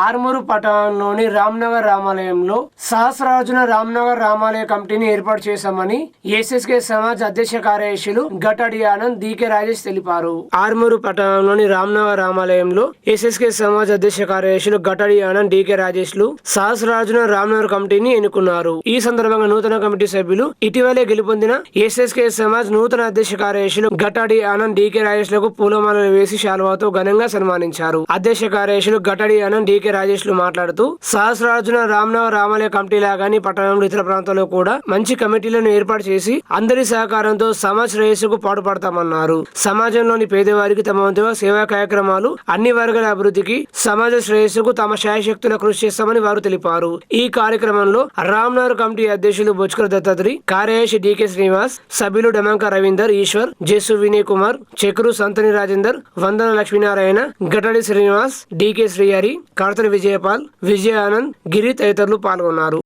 ఆర్మూరు పట్టణంలోని రామ్నగర్ రామాలయంలో సహస్రార్జున రామ్నగర్ రామాలయ కమిటీని ఏర్పాటు చేశామని ఎస్ఎస్కే సమాజ్ అధ్యక్ష కార్యదర్శులు గట్టడి ఆనంద్ డికే రాజేష్ తెలిపారు. ఆర్మూరు పట్టణంలోని రామ్నగర్ రామాలయంలో ఎస్ఎస్కే సమాజ్ అధ్యక్ష కార్యదర్శులు గట్టడి ఆనంద్ డికే రాజేష్ లు సహస్రార్జున రామ్నగర్ కమిటీని ఎన్నుకున్నారు. ఈ సందర్భంగా నూతన కమిటీ సభ్యులు ఇటీవలే గెలుపొందిన ఎస్ఎస్కే సమాజ్ నూతన అధ్యక్ష కార్యదర్శులు గట్టడి ఆనంద్ డికే రాజేష్ లకు పూలమాలలు వేసి శాలువాతో ఘనంగా సన్మానించారు. అధ్యక్ష కార్యదర్శులు గట్టడి ఆనంద్ డికే రాజేష్ లు మాట్లాడుతూ సహస్రార్జున రామ్నగర్ రామాలయ కమిటీ లాగాని పట్టణంలో ఇతర ప్రాంతాల్లో కూడా మంచి కమిటీలను ఏర్పాటు చేసి అందరి సహకారంతో సమాజ శ్రేయస్సుకు పాటుపడతామన్నారు. సమాజంలోని పేదవారికి తమ వంతుగా సేవా కార్యక్రమాలు అన్ని వర్గాల అభివృద్ధికి సమాజ శ్రేయస్సుకు తమ శాయశక్తుల కృషి చేస్తామని వారు తెలిపారు. ఈ కార్యక్రమంలో రామ్నగర్ కమిటీ అధ్యక్షులు బొచ్చుకర దత్తాత్రి, కార్యదర్శి డికే శ్రీనివాస్, సభ్యులు డమంక రవీందర్, ఈశ్వర్, జెస్సు వినయ్ కుమార్, చక్రు సంతని రాజేందర్, వందన లక్ష్మీనారాయణ, గట్టడి శ్రీనివాస్, డికే శ్రీహరి, కార్తని విజయపాల్, విజయ ఆనంద్, గిరి తదితరులు పాల్గొన్నారు.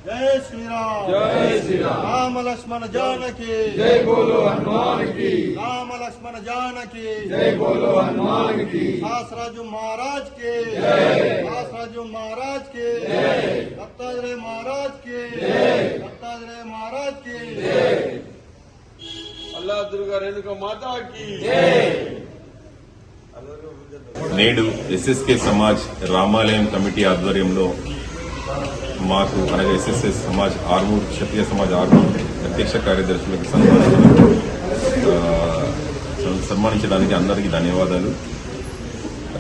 जय श्री राम, जय श्री राम। राम लक्ष्मण जानकी, जय बोलो हनुमान की। राम लक्ष्मण जानकी, जय बोलो हनुमान की। सहस्रार्जुन महाराज के जय, सहस्रार्जुन महाराज के जय, दत्तात्रेय महाराज के जय, दत्तात्रेय महाराज के जय। अल्लाह दुर्गा रेणुका माता की जय। నేడు ఎస్ఎస్కే సమాజ్ రామాలయం కమిటీ ఆధ్వర్యంలో మాకు అనగా ఎస్ఎస్ఎస్ సమాజ్ ఆర్మూర్ క్షత్రియ సమాజ్ ఆర్మూర్ అధ్యక్ష కార్యదర్శులకు సన్మానించడానికి అందరికీ ధన్యవాదాలు.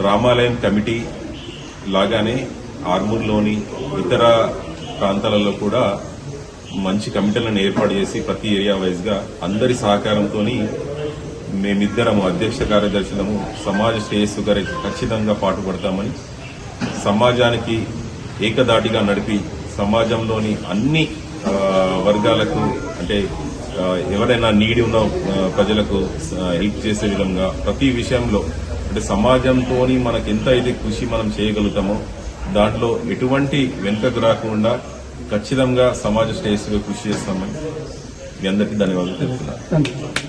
రామాలయం కమిటీ లాగానే ఆర్మూర్లోని ఇతర ప్రాంతాలలో కూడా మంచి కమిటీలను ఏర్పాటు చేసి ప్రతి ఏరియా వైజ్గా అందరి సహకారంతో మేమిద్దరము అధ్యక్ష కార్యదర్శులము సమాజ శ్రేయస్సు గారికి ఖచ్చితంగా పాటుపడతామని, సమాజానికి ఏకదాటిగా నడిపి సమాజంలోని అన్ని వర్గాలకు అంటే ఎవరైనా నీడి ఉన్న ప్రజలకు హెల్ప్ చేసే విధంగా ప్రతి విషయంలో అంటే సమాజంతో మనకు ఎంత అయితే కృషి మనం చేయగలుగుతామో దాంట్లో ఎటువంటి వెనుకకు రాకుండా ఖచ్చితంగా సమాజ శ్రేయస్సుగా కృషి చేస్తామని మీ అందరికీ ధన్యవాదాలు తెలుపుతున్నాను.